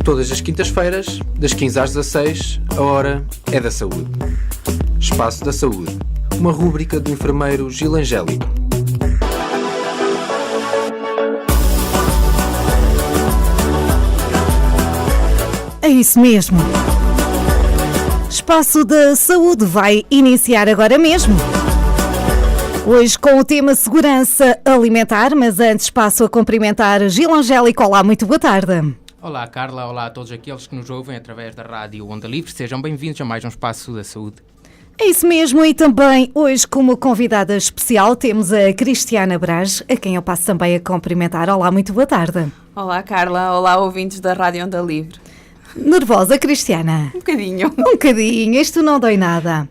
Todas as quintas-feiras, das 15 às 16, a hora é da saúde. Espaço da Saúde, uma rúbrica do enfermeiro Gil Angélico. É isso mesmo. Espaço da Saúde vai iniciar agora mesmo. Hoje com o tema segurança alimentar, mas antes passo a cumprimentar Gil Angélico. Olá, muito boa tarde. Olá Carla, olá a todos aqueles que nos ouvem através da Rádio Onda Livre. Sejam bem-vindos a mais um Espaço da Saúde. É isso mesmo, e também hoje como convidada especial temos a Cristiana Braz, a quem eu passo também a cumprimentar. Olá, muito boa tarde. Olá Carla, olá ouvintes da Rádio Onda Livre. Nervosa, Cristiana? Um bocadinho. Um bocadinho, isto não dói nada.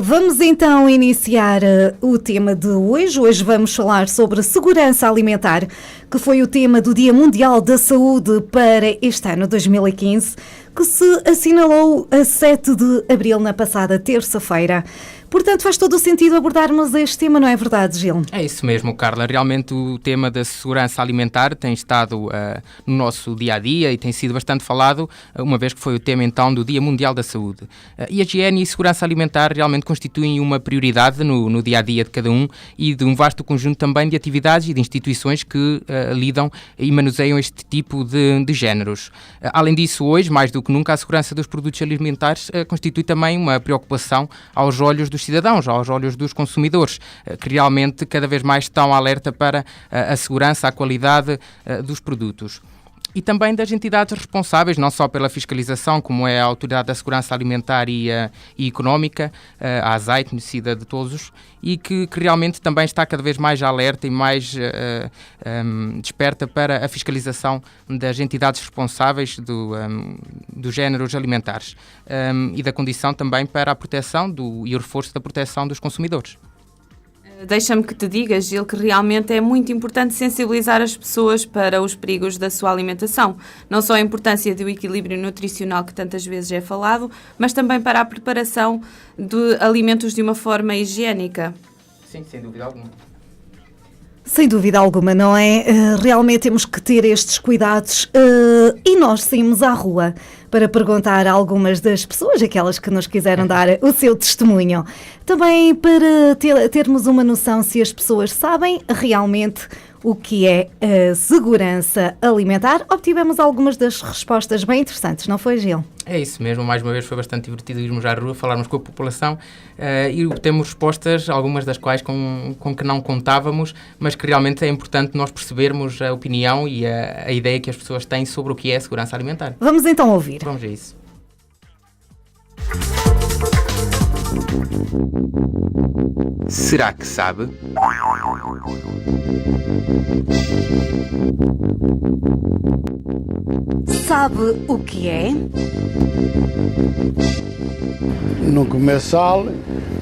Vamos então iniciar o tema de hoje. Hoje vamos falar sobre segurança alimentar, que foi o tema do Dia Mundial da Saúde para este ano 2015, que se assinalou a 7 de abril, na passada terça-feira. Portanto, faz todo o sentido abordarmos este tema, não é verdade, Gil? É isso mesmo, Carla. Realmente o tema da segurança alimentar tem estado no nosso dia-a-dia e tem sido bastante falado, uma vez que foi o tema então do Dia Mundial da Saúde. E a higiene e segurança alimentar realmente constituem uma prioridade no dia-a-dia de cada um e de um vasto conjunto também de atividades e de instituições que lidam e manuseiam este tipo de géneros. Além disso, hoje, mais do que nunca, a segurança dos produtos alimentares constitui também uma preocupação aos olhos dos cidadãos, aos olhos dos consumidores, que realmente cada vez mais estão alerta para a segurança, a qualidade dos produtos. E também das entidades responsáveis, não só pela fiscalização, como é a Autoridade da Segurança Alimentar e Económica, a ASAI, conhecida de todos, e que realmente também está cada vez mais alerta e mais desperta para a fiscalização das entidades responsáveis dos géneros alimentares e da condição também para a proteção e o reforço da proteção dos consumidores. Deixa-me que te diga, Gil, que realmente é muito importante sensibilizar as pessoas para os perigos da sua alimentação. Não só a importância do equilíbrio nutricional que tantas vezes é falado, mas também para a preparação de alimentos de uma forma higiênica. Sim, sem dúvida alguma. Sem dúvida alguma, não é? Realmente temos que ter estes cuidados e nós saímos à rua para perguntar a algumas das pessoas, aquelas que nos quiseram dar o seu testemunho. Também para termos uma noção se as pessoas sabem realmente o que é a segurança alimentar. Obtivemos algumas das respostas bem interessantes, não foi, Gil? É isso mesmo, mais uma vez foi bastante divertido irmos à rua, falarmos com a população e obtemos respostas, algumas das quais com que não contávamos, mas que realmente é importante nós percebermos a opinião e a ideia que as pessoas têm sobre o que é a segurança alimentar. Vamos então ouvir. Vamos a isso. Será que sabe? Sabe o que é? Não comer sal,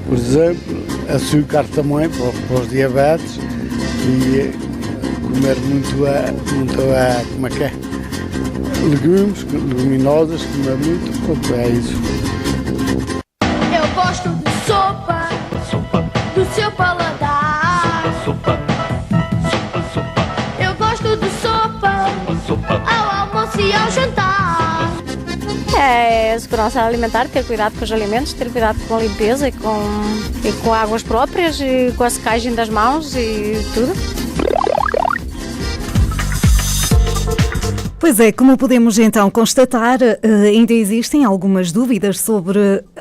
por exemplo, açúcar também para os diabetes e comer muito como é que é? Legumes, leguminosas, comer muito, pronto, é isso. Eu gosto de sopa, do seu paladar. Eu gosto de sopa, ao almoço e ao jantar. É segurança alimentar, ter cuidado com os alimentos, ter cuidado com a limpeza e com águas próprias e com a secagem das mãos e tudo. Pois é, como podemos então constatar, ainda existem algumas dúvidas sobre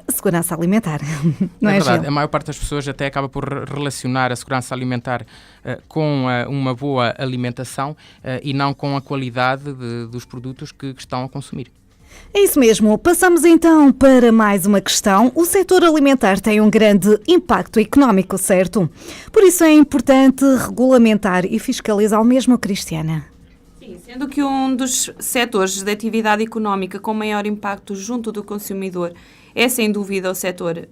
a segurança alimentar. Não é verdade, Gil? a maior parte das pessoas até acaba por relacionar a segurança alimentar com uma boa alimentação e não com a qualidade dos produtos que estão a consumir. É isso mesmo. Passamos então para mais uma questão. O setor alimentar tem um grande impacto económico, certo? Por isso é importante regulamentar e fiscalizar o mesmo, Cristiana. Sim, sendo que um dos setores de atividade económica com maior impacto junto do consumidor é, sem dúvida, o setor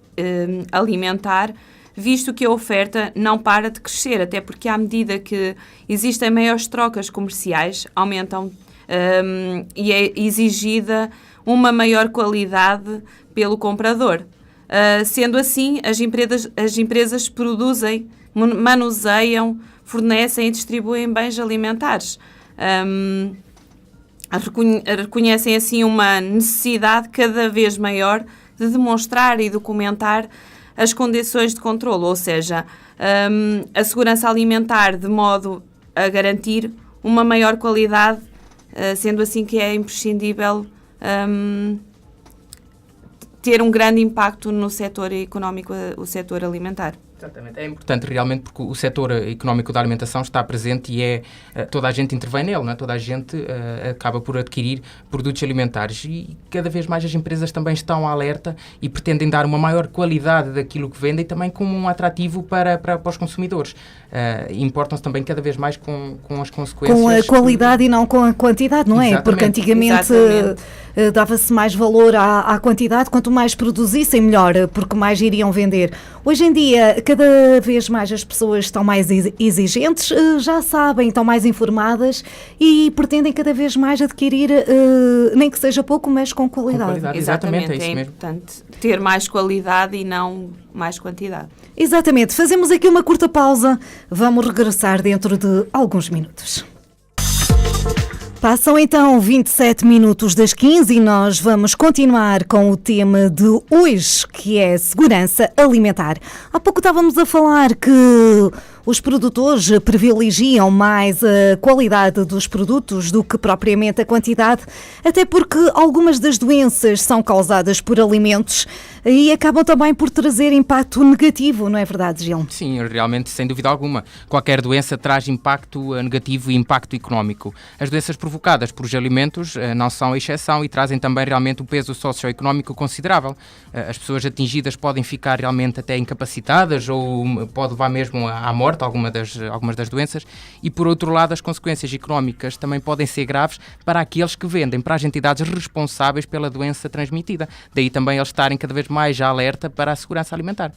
alimentar, visto que a oferta não para de crescer, até porque à medida que existem maiores trocas comerciais, aumentam e é exigida uma maior qualidade pelo comprador. Sendo assim, as empresas produzem, manuseiam, fornecem e distribuem bens alimentares. reconhecem assim uma necessidade cada vez maior de demonstrar e documentar as condições de controlo, ou seja, a segurança alimentar de modo a garantir uma maior qualidade, sendo assim que é imprescindível ter um grande impacto no setor económico, o setor alimentar. Exatamente. É importante realmente porque o setor económico da alimentação está presente e toda a gente intervém nele, não é? Toda a gente acaba por adquirir produtos alimentares e cada vez mais as empresas também estão alerta e pretendem dar uma maior qualidade daquilo que vendem e também como um atrativo para os consumidores. Importam-se também cada vez mais com as consequências. Com a qualidade e não com a quantidade, não é? Exatamente. Porque antigamente dava-se mais valor à quantidade, quanto mais produzissem melhor, porque mais iriam vender. Hoje em dia, cada vez mais as pessoas estão mais exigentes, já sabem, estão mais informadas e pretendem cada vez mais adquirir, nem que seja pouco, mas com qualidade. Exatamente, é isso mesmo. Importante ter mais qualidade e não mais quantidade. Exatamente. Fazemos aqui uma curta pausa. Vamos regressar dentro de alguns minutos. Passam então 27 minutos das 15 e nós vamos continuar com o tema de hoje, que é segurança alimentar. Há pouco estávamos a falar que os produtores privilegiam mais a qualidade dos produtos do que propriamente a quantidade, até porque algumas das doenças são causadas por alimentos e acabam também por trazer impacto negativo, não é verdade, Gil? Sim, realmente, sem dúvida alguma. Qualquer doença traz impacto negativo e impacto económico. As doenças provocadas por os alimentos não são exceção e trazem também realmente um peso socioeconómico considerável. As pessoas atingidas podem ficar realmente até incapacitadas ou pode levar mesmo à morte algumas das doenças e, por outro lado, as consequências económicas também podem ser graves para aqueles que vendem, para as entidades responsáveis pela doença transmitida. Daí também eles estarem cada vez mais alerta para a segurança alimentar.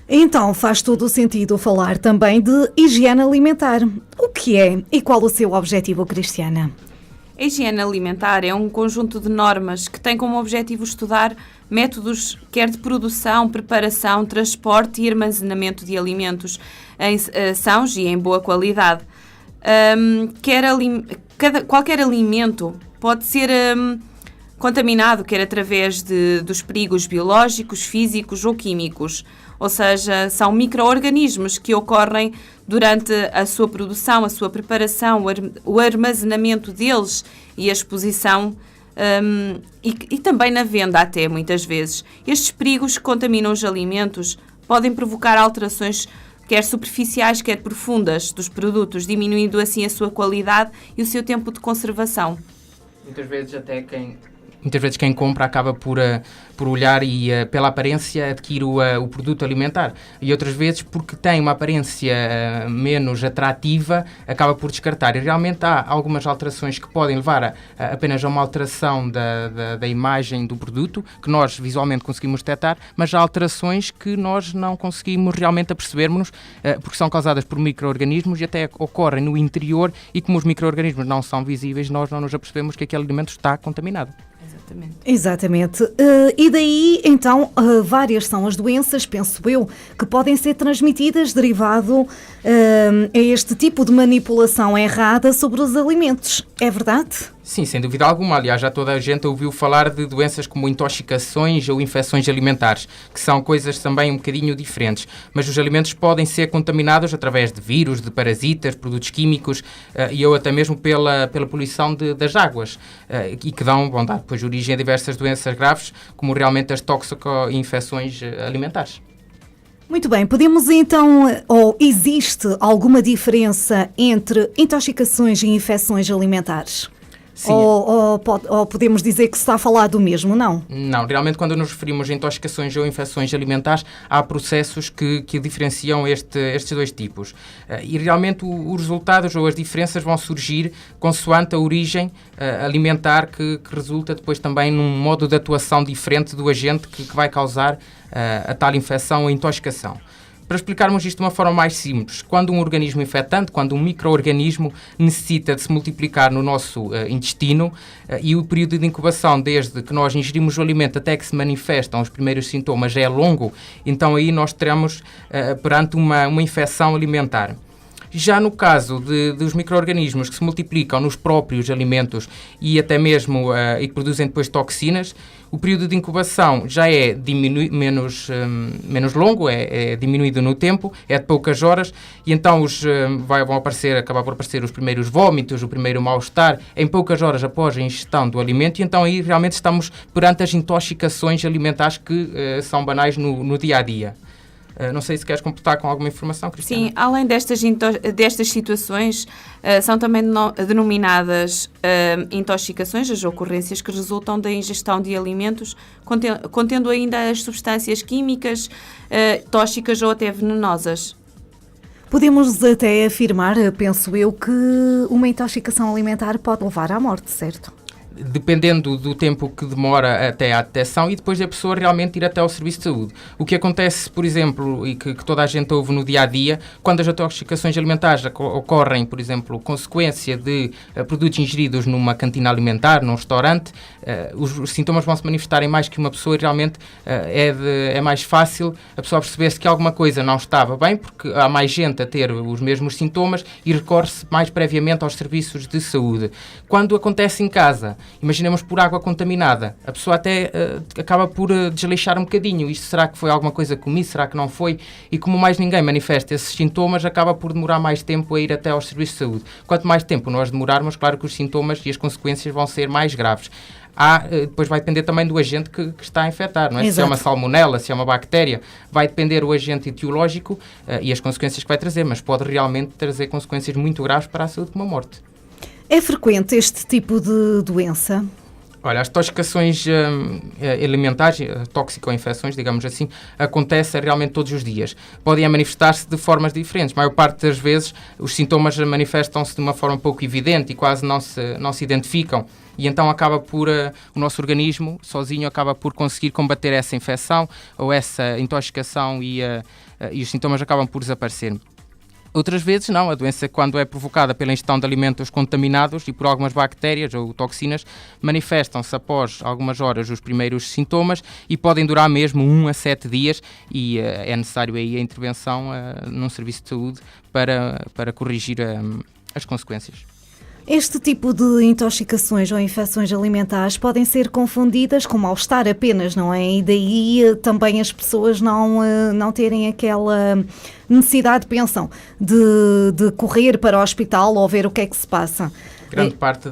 Então faz todo o sentido falar também de higiene alimentar. O que é e qual o seu objetivo, Cristiana? A higiene alimentar é um conjunto de normas que tem como objetivo estudar métodos quer de produção, preparação, transporte e armazenamento de alimentos sãos e em boa qualidade. Qualquer alimento pode ser contaminado, quer através dos perigos biológicos, físicos ou químicos. Ou seja, são micro-organismos que ocorrem durante a sua produção, a sua preparação, o armazenamento deles e a exposição e também na venda até, muitas vezes. Estes perigos que contaminam os alimentos podem provocar alterações quer superficiais, quer profundas dos produtos, diminuindo assim a sua qualidade e o seu tempo de conservação. Muitas vezes quem compra acaba por olhar e pela aparência adquire o produto alimentar e outras vezes porque tem uma aparência menos atrativa acaba por descartar e realmente há algumas alterações que podem levar apenas a uma alteração da imagem do produto que nós visualmente conseguimos detectar, mas há alterações que nós não conseguimos realmente apercebermos porque são causadas por micro-organismos e até ocorrem no interior e como os micro-organismos não são visíveis nós não nos apercebemos que aquele alimento está contaminado. Exatamente. E daí, então, várias são as doenças, penso eu, que podem ser transmitidas derivado a este tipo de manipulação errada sobre os alimentos. É verdade? Sim, sem dúvida alguma. Aliás, já toda a gente ouviu falar de doenças como intoxicações ou infecções alimentares, que são coisas também um bocadinho diferentes. Mas os alimentos podem ser contaminados através de vírus, de parasitas, produtos químicos e ou até mesmo pela poluição das águas e que vão dar depois origem a diversas doenças graves, como realmente as toxico-infecções alimentares. Muito bem, podemos então, ou existe alguma diferença entre intoxicações e infecções alimentares? Sim. Ou podemos dizer que se está a falar do mesmo, não? Não, realmente quando nos referimos a intoxicações ou infecções alimentares, há processos que diferenciam estes dois tipos. E realmente os resultados ou as diferenças vão surgir consoante a origem alimentar que resulta depois também num modo de atuação diferente do agente que vai causar a tal infecção ou intoxicação. Para explicarmos isto de uma forma mais simples, quando um organismo infectante, quando um micro-organismo necessita de se multiplicar no nosso intestino e o período de incubação desde que nós ingerimos o alimento até que se manifestam os primeiros sintomas é longo, então aí nós teremos perante uma infecção alimentar. Já no caso dos micro-organismos que se multiplicam nos próprios alimentos e até mesmo e que produzem depois toxinas, o período de incubação já é menos longo, é diminuído no tempo, é de poucas horas, e então vão acabar por aparecer os primeiros vômitos, o primeiro mal-estar, em poucas horas após a ingestão do alimento, e então aí realmente estamos perante as intoxicações alimentares que são banais no dia-a-dia. Não sei se queres completar com alguma informação, Cristiana. Sim, além destas situações, são também denominadas intoxicações, as ocorrências que resultam da ingestão de alimentos contendo ainda as substâncias químicas tóxicas ou até venenosas. Podemos até afirmar, penso eu, que uma intoxicação alimentar pode levar à morte, certo? Dependendo do tempo que demora até à detecção e depois da pessoa realmente ir até ao serviço de saúde. O que acontece, por exemplo, e que toda a gente ouve no dia-a-dia, quando as intoxicações alimentares ocorrem, por exemplo, consequência de produtos ingeridos numa cantina alimentar, num restaurante, os sintomas vão se manifestar em mais que uma pessoa e realmente é mais fácil a pessoa perceber-se que alguma coisa não estava bem, porque há mais gente a ter os mesmos sintomas e recorre-se mais previamente aos serviços de saúde. Quando acontece em casa, imaginemos por água contaminada, a pessoa até acaba por desleixar um bocadinho. Isto será que foi alguma coisa que comi? Será que não foi? E como mais ninguém manifesta esses sintomas, acaba por demorar mais tempo a ir até aos serviços de saúde. Quanto mais tempo nós demorarmos, claro que os sintomas e as consequências vão ser mais graves. Depois vai depender também do agente que está a infectar, não é? Se é uma salmonela, se é uma bactéria, vai depender o agente etiológico e as consequências que vai trazer, mas pode realmente trazer consequências muito graves para a saúde, como a morte. É frequente este tipo de doença? Olha, as intoxicações alimentares, toxico-infecções, digamos assim, acontecem realmente todos os dias. Podem manifestar-se de formas diferentes. A maior parte das vezes os sintomas manifestam-se de uma forma pouco evidente e quase não se identificam. E então acaba por, o nosso organismo sozinho acaba por conseguir combater essa infecção ou essa intoxicação e os sintomas acabam por desaparecer. Outras vezes não, a doença quando é provocada pela ingestão de alimentos contaminados e por algumas bactérias ou toxinas, manifestam-se após algumas horas os primeiros sintomas e podem durar mesmo 1 a 7 dias e é necessário aí a intervenção num serviço de saúde para corrigir as consequências. Este tipo de intoxicações ou infecções alimentares podem ser confundidas com mal-estar apenas, não é? E daí também as pessoas não terem aquela necessidade, pensam, de correr para o hospital ou ver o que é que se passa. Grande parte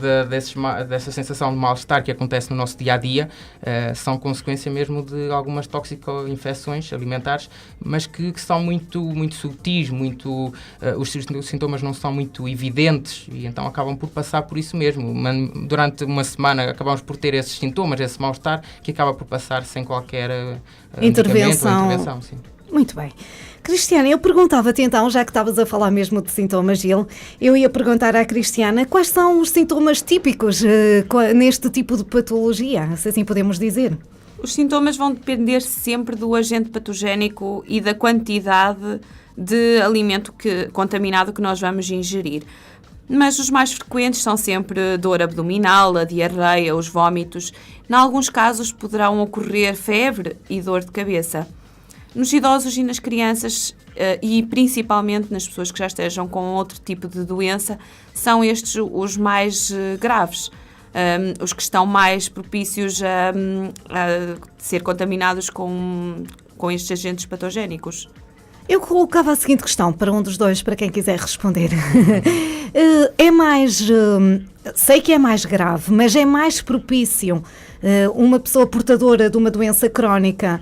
dessa sensação de mal-estar que acontece no nosso dia-a-dia são consequência mesmo de algumas toxico-infecções alimentares, mas que são muito, muito subtis, os sintomas não são muito evidentes e então acabam por passar por isso mesmo. Durante uma semana acabamos por ter esses sintomas, esse mal-estar, que acaba por passar sem qualquer intervenção. Sim. Muito bem. Cristiana, eu perguntava-te então, já que estavas a falar mesmo de sintomas, Gil, eu ia perguntar à Cristiana quais são os sintomas típicos neste tipo de patologia, se assim podemos dizer. Os sintomas vão depender sempre do agente patogénico e da quantidade de alimento contaminado que nós vamos ingerir. Mas os mais frequentes são sempre dor abdominal, a diarreia, os vômitos. Em alguns casos poderão ocorrer febre e dor de cabeça. Nos idosos e nas crianças, e principalmente nas pessoas que já estejam com outro tipo de doença, são estes os mais graves, os que estão mais propícios a ser contaminados com estes agentes patogénicos. Eu colocava a seguinte questão para um dos dois, para quem quiser responder. Sei que é mais grave, mas é mais propício uma pessoa portadora de uma doença crónica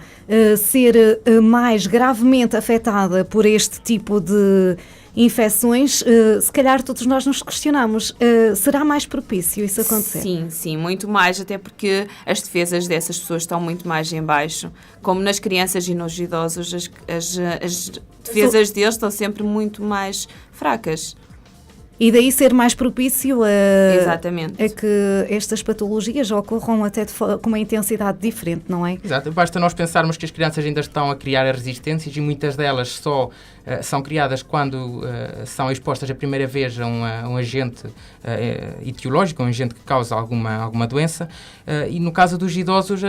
ser mais gravemente afetada por este tipo de infecções? Se calhar todos nós nos questionamos, será mais propício isso acontecer? Sim, muito mais, até porque as defesas dessas pessoas estão muito mais em baixo. Como nas crianças e nos idosos, as defesas deles estão sempre muito mais fracas. E daí ser mais propício Exatamente. a que estas patologias ocorram até com uma intensidade diferente, não é? Exato. Basta nós pensarmos que as crianças ainda estão a criar as resistências e muitas delas só são criadas quando são expostas a primeira vez a um agente etiológico, um agente que causa alguma doença. E no caso dos idosos,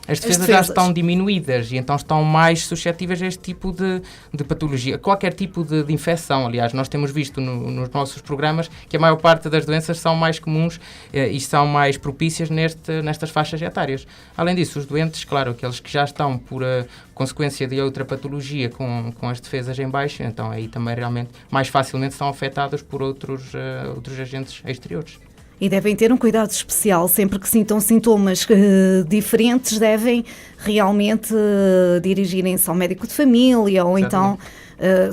as defesas já estão diminuídas e então estão mais suscetíveis a este tipo de patologia. Qualquer tipo de infecção, aliás, nós temos visto nos nossos programas que a maior parte das doenças são mais comuns e são mais propícias nestas faixas etárias. Além disso, os doentes, claro, aqueles que já estão por consequência de outra patologia com as defesas em baixo, então aí também realmente mais facilmente são afetados por outros agentes exteriores. E devem ter um cuidado especial, sempre que sintam sintomas diferentes, devem realmente dirigirem-se ao médico de família ou então,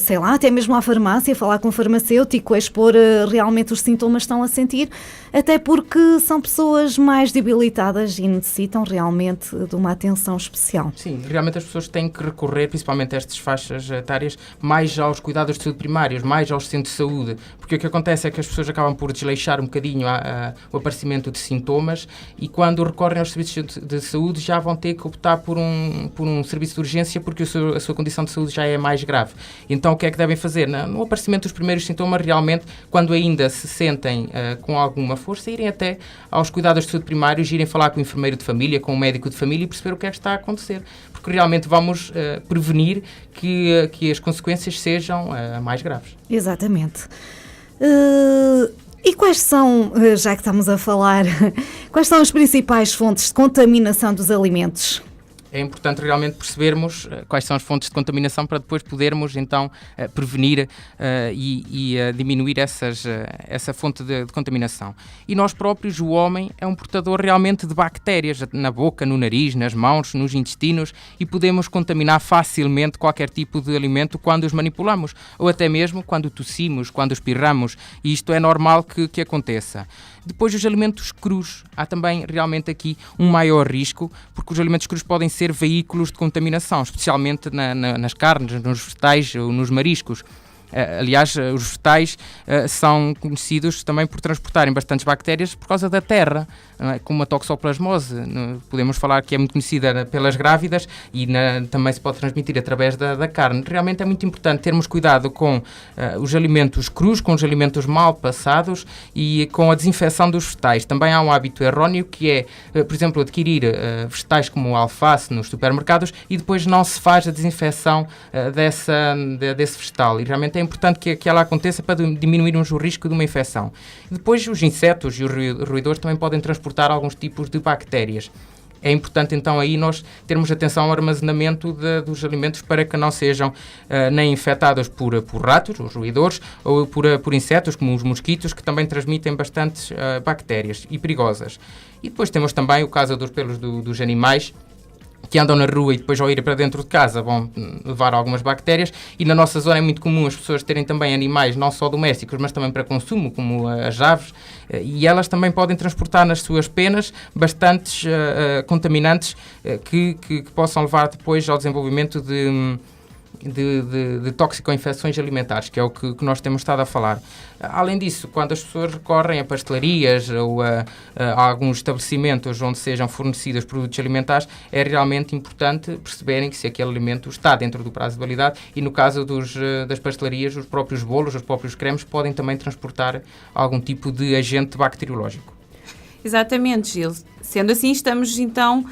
sei lá, até mesmo à farmácia, falar com o farmacêutico, expor realmente os sintomas que estão a sentir, até porque são pessoas mais debilitadas e necessitam realmente de uma atenção especial. Sim, realmente as pessoas têm que recorrer, principalmente a estas faixas etárias, mais aos cuidados de saúde primários, mais aos centros de saúde, porque o que acontece é que as pessoas acabam por desleixar um bocadinho o aparecimento de sintomas e quando recorrem aos serviços de saúde já vão ter que optar por um serviço de urgência porque a sua condição de saúde já é mais grave. Então o que é que devem fazer? No aparecimento dos primeiros sintomas, realmente, quando ainda se sentem com alguma força, irem até aos cuidados de saúde primários, irem falar com o enfermeiro de família, com o médico de família e perceber o que é que está a acontecer. Porque realmente vamos prevenir que as consequências sejam mais graves. Exatamente. E quais são, já que estamos a falar, quais são as principais fontes de contaminação dos alimentos? É importante realmente percebermos quais são as fontes de contaminação para depois podermos, então, prevenir e diminuir essa fonte de contaminação. E nós próprios, o homem, é um portador realmente de bactérias na boca, no nariz, nas mãos, nos intestinos e podemos contaminar facilmente qualquer tipo de alimento quando os manipulamos ou até mesmo quando tossimos, quando espirramos e isto é normal que aconteça. Depois, os alimentos crus. Há também realmente aqui um maior risco, porque os alimentos crus podem ser veículos de contaminação, especialmente nas carnes, nos vegetais ou nos mariscos. Aliás, os vegetais são conhecidos também por transportarem bastantes bactérias por causa da terra, como a toxoplasmose. Podemos falar que é muito conhecida pelas grávidas e também se pode transmitir através da carne. Realmente é muito importante termos cuidado com os alimentos crus, com os alimentos mal passados e com a desinfecção dos vegetais. Também há um hábito erróneo que é, por exemplo, adquirir vegetais como o alface nos supermercados e depois não se faz a desinfecção desse vegetal. E realmente é importante que ela aconteça para diminuirmos o risco de uma infecção. Depois, os insetos e os roedores também podem transportar alguns tipos de bactérias. É importante, então, aí nós termos atenção ao armazenamento dos alimentos para que não sejam nem infectados por ratos, os roedores, ou por insetos, como os mosquitos, que também transmitem bastantes bactérias e perigosas. E depois temos também o caso dos pelos dos animais, que andam na rua e depois ao ir para dentro de casa vão levar algumas bactérias e na nossa zona é muito comum as pessoas terem também animais não só domésticos, mas também para consumo, como as aves, e elas também podem transportar nas suas penas bastantes contaminantes que possam levar depois ao desenvolvimento de toxicoinfecções alimentares, que é o que nós temos estado a falar. Além disso, quando as pessoas recorrem a pastelarias ou a alguns estabelecimentos onde sejam fornecidos produtos alimentares, é realmente importante perceberem que se aquele alimento está dentro do prazo de validade e no caso das pastelarias, os próprios bolos, os próprios cremes podem também transportar algum tipo de agente bacteriológico. Exatamente, Gil. Sendo assim, estamos então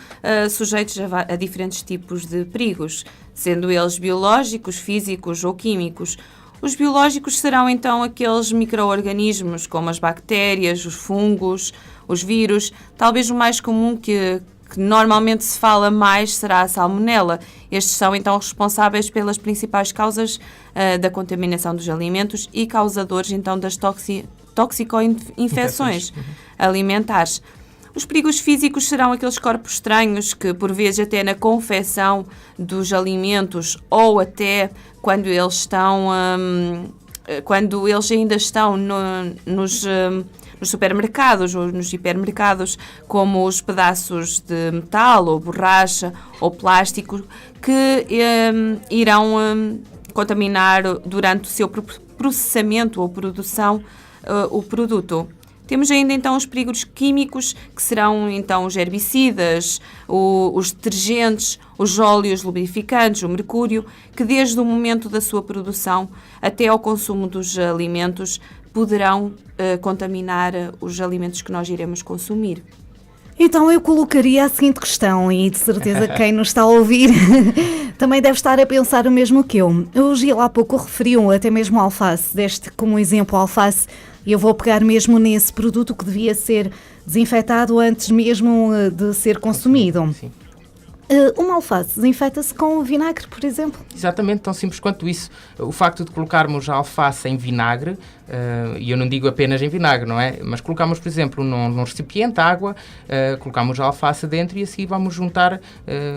sujeitos a diferentes tipos de perigos, sendo eles biológicos, físicos ou químicos. Os biológicos serão então aqueles micro-organismos como as bactérias, os fungos, os vírus. Talvez o mais comum que normalmente se fala mais será a salmonela. Estes são então responsáveis pelas principais causas da contaminação dos alimentos e causadores então das toxicoinfecções alimentares. Os perigos físicos serão aqueles corpos estranhos que, por vezes, até na confecção dos alimentos ou até quando eles ainda estão nos supermercados ou nos hipermercados, como os pedaços de metal ou borracha ou plástico que irão contaminar durante o seu processamento ou produção o produto. Temos ainda então os perigos químicos, que serão então os herbicidas, os detergentes, os óleos lubrificantes, o mercúrio, que desde o momento da sua produção até ao consumo dos alimentos poderão contaminar os alimentos que nós iremos consumir. Então eu colocaria a seguinte questão, e de certeza quem nos está a ouvir também deve estar a pensar o mesmo que eu. O Gil há pouco referiu até mesmo o alface, deste como exemplo o alface, e eu vou pegar mesmo nesse produto que devia ser desinfetado antes mesmo de ser consumido. Sim. Uma alface desinfeta-se com vinagre, por exemplo? Exatamente, tão simples quanto isso. O facto de colocarmos a alface em vinagre, e eu não digo apenas em vinagre, não é? Mas colocamos, por exemplo, num recipiente, água, colocamos a alface dentro e assim vamos juntar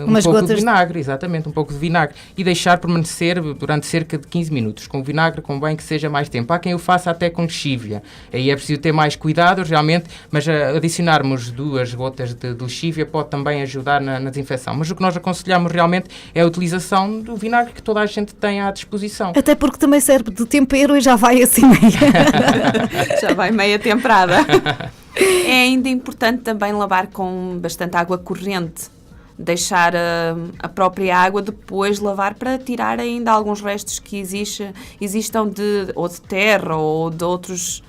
um pouco de vinagre, exatamente, um pouco de vinagre, e deixar permanecer durante cerca de 15 minutos. Com vinagre convém que seja mais tempo. Há quem o faça até com lexívia. Aí é preciso ter mais cuidado, realmente, mas adicionarmos 2 gotas de lexívia pode também ajudar na desinfecção. Mas o que nós aconselhamos realmente é a utilização do vinagre que toda a gente tem à disposição. Até porque também serve de tempero e já vai assim meio. Já vai meia temperada. É ainda importante também lavar com bastante água corrente. Deixar a própria água, depois lavar para tirar ainda alguns restos que existam ou de terra ou de outros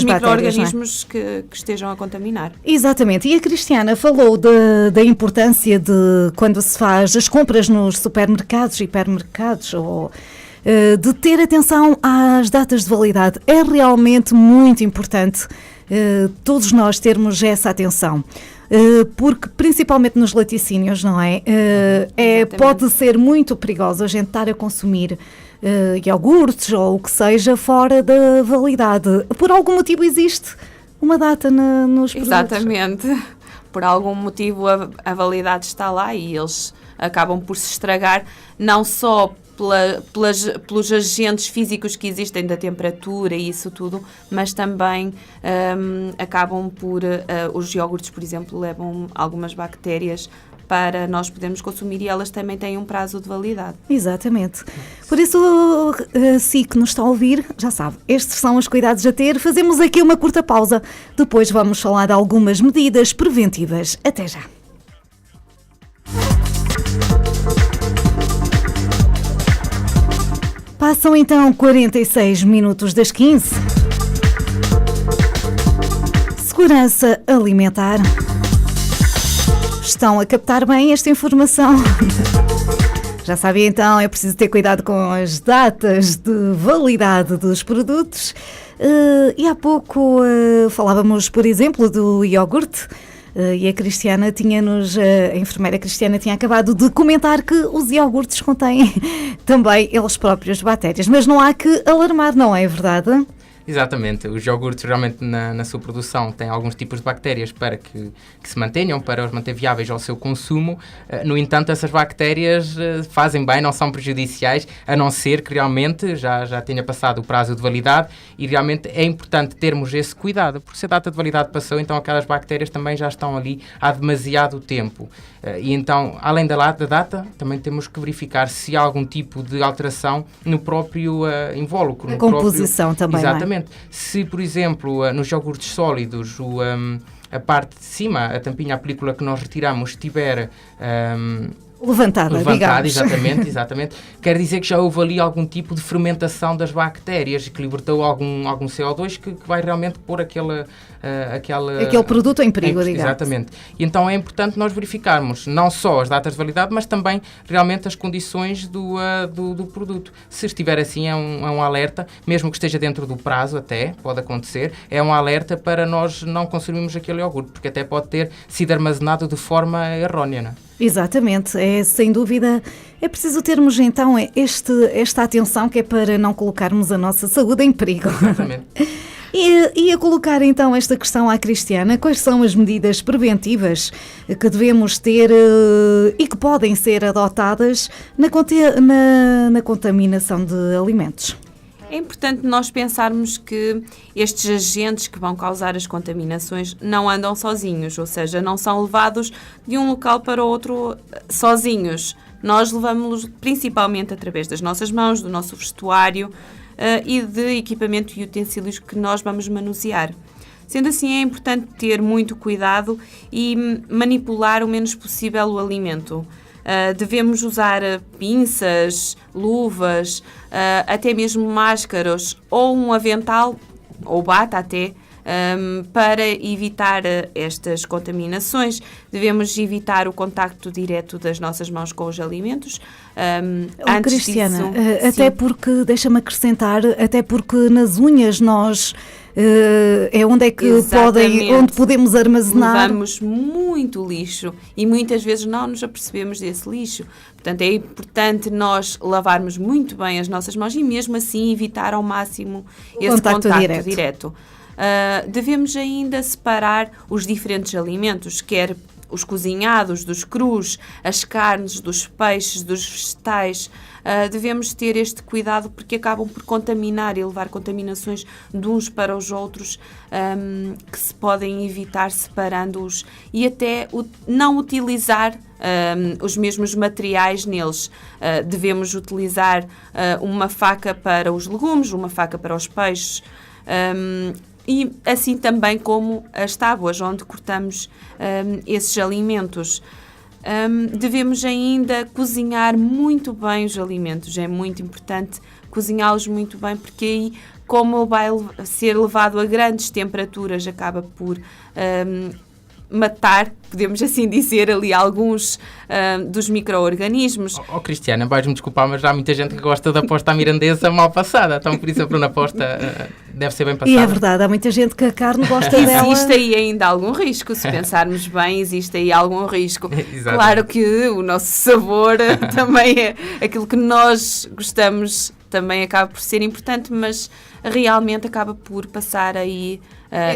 micro-organismos que estejam a contaminar. Exatamente. E a Cristiana falou da importância de quando se faz as compras nos supermercados, hipermercados, ou de ter atenção às datas de validade. É realmente muito importante todos nós termos essa atenção. Porque, principalmente nos laticínios, não é? Pode ser muito perigoso a gente estar a consumir iogurtes ou o que seja fora da validade. Por algum motivo existe uma data nos produtos. Exatamente. Por algum motivo a validade está lá e eles acabam por se estragar, não só pelos agentes físicos que existem da temperatura e isso tudo, mas também acabam por... os iogurtes, por exemplo, levam algumas bactérias para nós podermos consumir e elas também têm um prazo de validade. Exatamente. Por isso, si que nos está a ouvir, já sabe, estes são os cuidados a ter. Fazemos aqui uma curta pausa, depois vamos falar de algumas medidas preventivas. Até já. Passam então 46 minutos das 15. Segurança alimentar. Estão a captar bem esta informação? Já sabia então, é preciso ter cuidado com as datas de validade dos produtos. E há pouco falávamos, por exemplo, do iogurte. E a Cristiana a enfermeira Cristiana tinha acabado de comentar que os iogurtes contêm também eles próprios bactérias. Mas não há que alarmar, não é verdade? Exatamente, os iogurtes realmente na sua produção têm alguns tipos de bactérias para que se mantenham, para os manter viáveis ao seu consumo. No entanto, essas bactérias fazem bem, não são prejudiciais, a não ser que realmente já tenha passado o prazo de validade e realmente é importante termos esse cuidado, porque se a data de validade passou, então aquelas bactérias também já estão ali há demasiado tempo. E então, além da data, também temos que verificar se há algum tipo de alteração no próprio invólucro. A composição também, exatamente. Se, por exemplo, nos iogurtes sólidos, a parte de cima, a tampinha, a película que nós retiramos, estiver levantada, digamos. Exatamente. Quer dizer que já houve ali algum tipo de fermentação das bactérias que libertou algum CO2 que vai realmente pôr aquele produto em perigo, digamos. Exatamente. E então é importante nós verificarmos não só as datas de validade, mas também realmente as condições do produto. Se estiver assim, é um alerta, mesmo que esteja dentro do prazo, até pode acontecer, é um alerta para nós não consumirmos aquele iogurte, porque até pode ter sido armazenado de forma errónea, não é? Exatamente, sem dúvida, é preciso termos então esta atenção que é para não colocarmos a nossa saúde em perigo. Exatamente. E a colocar então esta questão à Cristiana, quais são as medidas preventivas que devemos ter e que podem ser adotadas na contaminação de alimentos? É importante nós pensarmos que estes agentes que vão causar as contaminações não andam sozinhos, ou seja, não são levados de um local para outro sozinhos. Nós levamos-los principalmente através das nossas mãos, do nosso vestuário e de equipamento e utensílios que nós vamos manusear. Sendo assim, é importante ter muito cuidado e manipular o menos possível o alimento. Devemos usar pinças, luvas, até mesmo máscaras ou um avental, ou bata até, Para evitar estas contaminações, devemos evitar o contacto direto das nossas mãos com os alimentos. Antes Cristiana, disso, até porque, deixa-me acrescentar, até porque nas unhas nós é onde é que onde podemos armazenar. Levamos muito lixo e muitas vezes não nos apercebemos desse lixo. Portanto, é importante nós lavarmos muito bem as nossas mãos e mesmo assim evitar ao máximo esse contacto direto. Devemos ainda separar os diferentes alimentos, quer os cozinhados dos crus, as carnes, dos peixes, dos vegetais. Devemos ter este cuidado porque acabam por contaminar e levar contaminações de uns para os outros, que se podem evitar separando-os e até não utilizar os mesmos materiais neles. Devemos utilizar uma faca para os legumes, uma faca para os peixes, e assim também como as tábuas onde cortamos esses alimentos. Devemos ainda cozinhar muito bem os alimentos. É muito importante cozinhá-los muito bem, porque aí, como vai ser levado a grandes temperaturas, acaba por matar, podemos assim dizer, ali alguns dos micro-organismos. Cristiana, vais-me desculpar, mas há muita gente que gosta da posta à mirandesa mal passada, então por isso a Bruna posta deve ser bem passada. E é verdade, há muita gente que a carne gosta dela. Existe aí ainda algum risco, se pensarmos bem, existe aí algum risco. Claro que o nosso sabor também é aquilo que nós gostamos, também acaba por ser importante, mas realmente acaba por passar aí.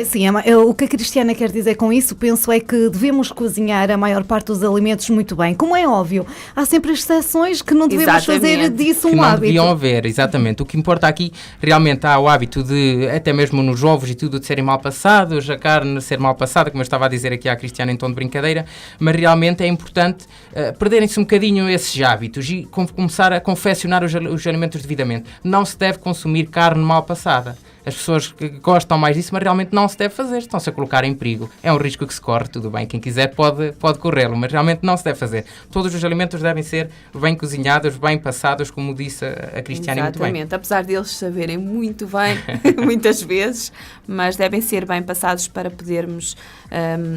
Sim, o que a Cristiana quer dizer com isso, penso, é que devemos cozinhar a maior parte dos alimentos muito bem. Como é óbvio, há sempre exceções que não devemos fazer disso um hábito. Deviam haver, exatamente. O que importa aqui, realmente há o hábito de, até mesmo nos ovos e tudo, de serem mal passados, a carne ser mal passada, como eu estava a dizer aqui à Cristiana em tom de brincadeira, mas realmente é importante perderem-se um bocadinho esses hábitos e começar a confeccionar os alimentos devidamente. Não se deve consumir carne mal passada. As pessoas que gostam mais disso, mas realmente não se deve fazer, estão-se a colocar em perigo. É um risco que se corre, tudo bem, quem quiser pode corrê-lo, mas realmente não se deve fazer. Todos os alimentos devem ser bem cozinhados, bem passados, como disse a Cristiana muito bem. Exatamente, apesar deles saberem muito bem, muitas vezes, mas devem ser bem passados para podermos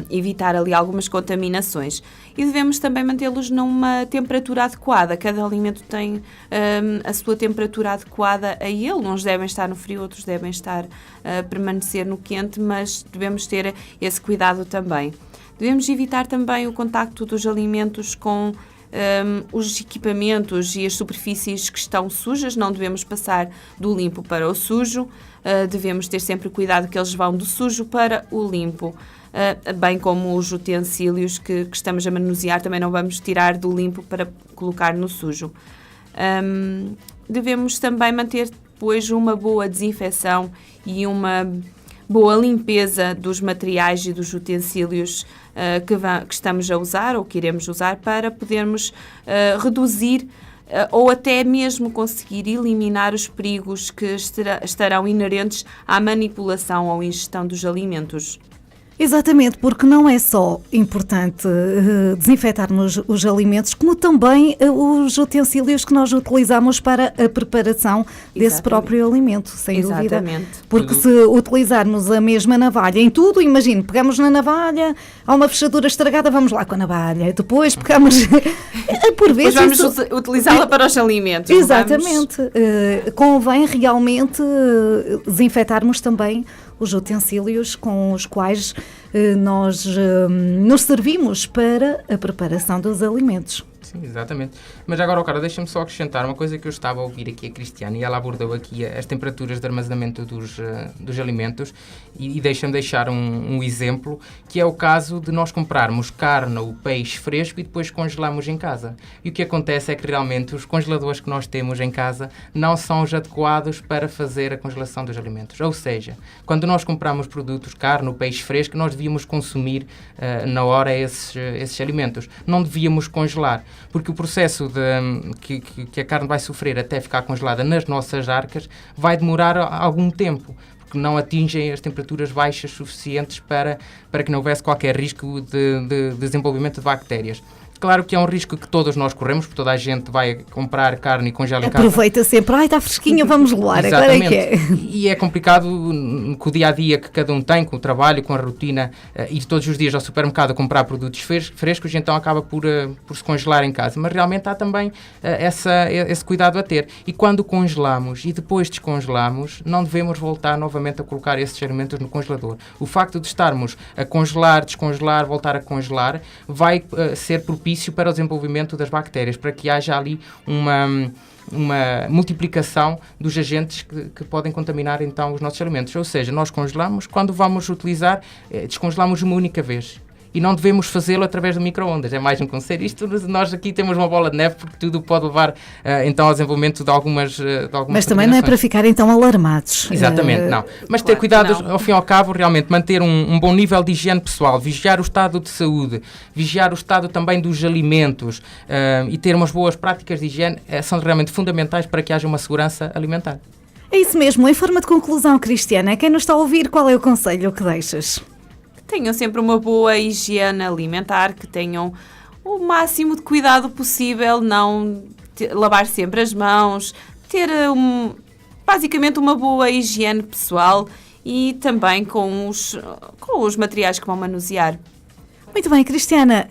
evitar ali algumas contaminações. E devemos também mantê-los numa temperatura adequada. Cada alimento tem a sua temperatura adequada a ele. Uns devem estar no frio, outros devem estar a permanecer no quente, mas devemos ter esse cuidado também. Devemos evitar também o contacto dos alimentos com os equipamentos e as superfícies que estão sujas. Não devemos passar do limpo para o sujo. Devemos ter sempre cuidado que eles vão do sujo para o limpo. Bem como os utensílios que estamos a manusear, também não vamos tirar do limpo para colocar no sujo. Devemos também manter depois uma boa desinfecção e uma boa limpeza dos materiais e dos utensílios que estamos a usar ou que iremos usar para podermos reduzir ou até mesmo conseguir eliminar os perigos que estarão inerentes à manipulação ou ingestão dos alimentos. Exatamente, porque não é só importante desinfetarmos os alimentos, como também os utensílios que nós utilizamos para a preparação desse próprio alimento, sem dúvida. Porque se utilizarmos a mesma navalha em tudo, imagine, pegamos na navalha, há uma fechadura estragada, vamos lá com a navalha, depois pegamos... Por vezes vamos utilizá-la para os alimentos. Exatamente. Convém realmente desinfetarmos também os utensílios com os quais nós nos servimos para a preparação dos alimentos. Sim, exatamente. Mas agora, cara, deixa-me só acrescentar uma coisa que eu estava a ouvir aqui a Cristiana e ela abordou aqui as temperaturas de armazenamento dos alimentos e deixa-me deixar um exemplo, que é o caso de nós comprarmos carne ou peixe fresco e depois congelamos em casa. E o que acontece é que realmente os congeladores que nós temos em casa não são os adequados para fazer a congelação dos alimentos. Ou seja, quando nós compramos produtos, carne ou peixe fresco, nós devíamos consumir na hora esses alimentos. Não devíamos congelar, porque o processo que a carne vai sofrer até ficar congelada nas nossas arcas vai demorar algum tempo, porque não atingem as temperaturas baixas suficientes para que não houvesse qualquer risco de desenvolvimento de bactérias. claro que é um risco que todos nós corremos, porque toda a gente vai comprar carne e congela em casa. Aproveita sempre, ai, está fresquinha, vamos levar, agora é que é. E é complicado com o dia-a-dia que cada um tem, com o trabalho, com a rotina, ir todos os dias ao supermercado a comprar produtos frescos, e então acaba por se congelar em casa. Mas realmente há também esse cuidado a ter. E quando congelamos e depois descongelamos, não devemos voltar novamente a colocar esses alimentos no congelador. O facto de estarmos a congelar, descongelar, voltar a congelar, vai ser propício para o desenvolvimento das bactérias, para que haja ali uma multiplicação dos agentes que podem contaminar então os nossos alimentos. Ou seja, nós congelamos, quando vamos utilizar, descongelamos uma única vez. E não devemos fazê-lo através do micro-ondas. É mais um conselho. Isto, nós aqui temos uma bola de neve, porque tudo pode levar então ao desenvolvimento de algumas Mas também não é para ficar então alarmados. Exatamente, não. Mas ter cuidado, ao fim e ao cabo, realmente manter um bom nível de higiene pessoal, vigiar o estado de saúde, vigiar o estado também dos alimentos e ter umas boas práticas de higiene são realmente fundamentais para que haja uma segurança alimentar. É isso mesmo. Em forma de conclusão, Cristiana, quem nos está a ouvir, qual é o conselho que deixas? Tenham sempre uma boa higiene alimentar, que tenham o máximo de cuidado possível, não lavar sempre as mãos, ter basicamente uma boa higiene pessoal e também com os materiais que vão manusear. Muito bem, Cristiana,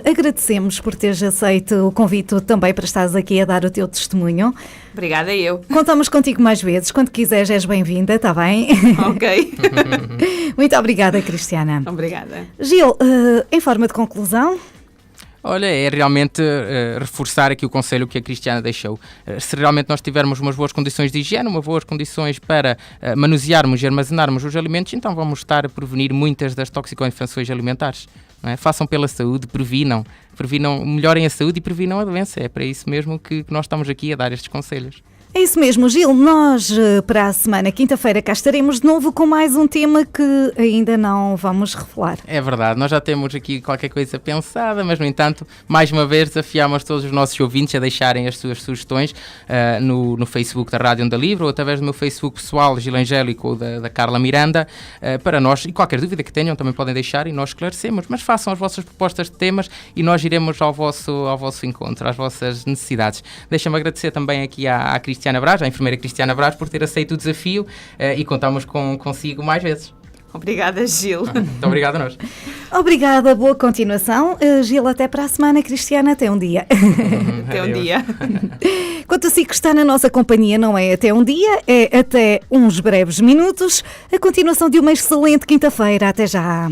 agradecemos por teres aceito o convite também para estares aqui a dar o teu testemunho. Obrigada eu. Contamos contigo mais vezes, quando quiseres és bem-vinda, está bem? Ok. Muito obrigada, Cristiana. Obrigada. Gil, em forma de conclusão... Olha, é realmente reforçar aqui o conselho que a Cristiana deixou. Se realmente nós tivermos umas boas condições de higiene, umas boas condições para manusearmos e armazenarmos os alimentos, então vamos estar a prevenir muitas das toxicoinfecções alimentares. Não é? Façam pela saúde, previnam, melhorem a saúde e previnam a doença. É para isso mesmo que nós estamos aqui a dar estes conselhos. É isso mesmo, Gil. Nós, para a semana, quinta-feira, cá estaremos de novo com mais um tema que ainda não vamos revelar. É verdade, nós já temos aqui qualquer coisa pensada, mas, no entanto, mais uma vez desafiamos todos os nossos ouvintes a deixarem as suas sugestões no Facebook da Rádio Onda Livre ou através do meu Facebook pessoal, Gil Angélico, ou da Carla Miranda, para nós. E qualquer dúvida que tenham também podem deixar e nós esclarecemos. Mas façam as vossas propostas de temas e nós iremos ao vosso encontro, às vossas necessidades. Deixa-me agradecer também aqui à Cristiana Braz, à enfermeira Cristiana Braz, por ter aceito o desafio e contamos consigo mais vezes. Obrigada, Gil. Muito obrigado a nós. Obrigada, boa continuação. Gil, até para a semana. Cristiana, até um dia. Até um dia. Quanto a si que está na nossa companhia, não é até um dia, é até uns breves minutos. A continuação de uma excelente quinta-feira. Até já.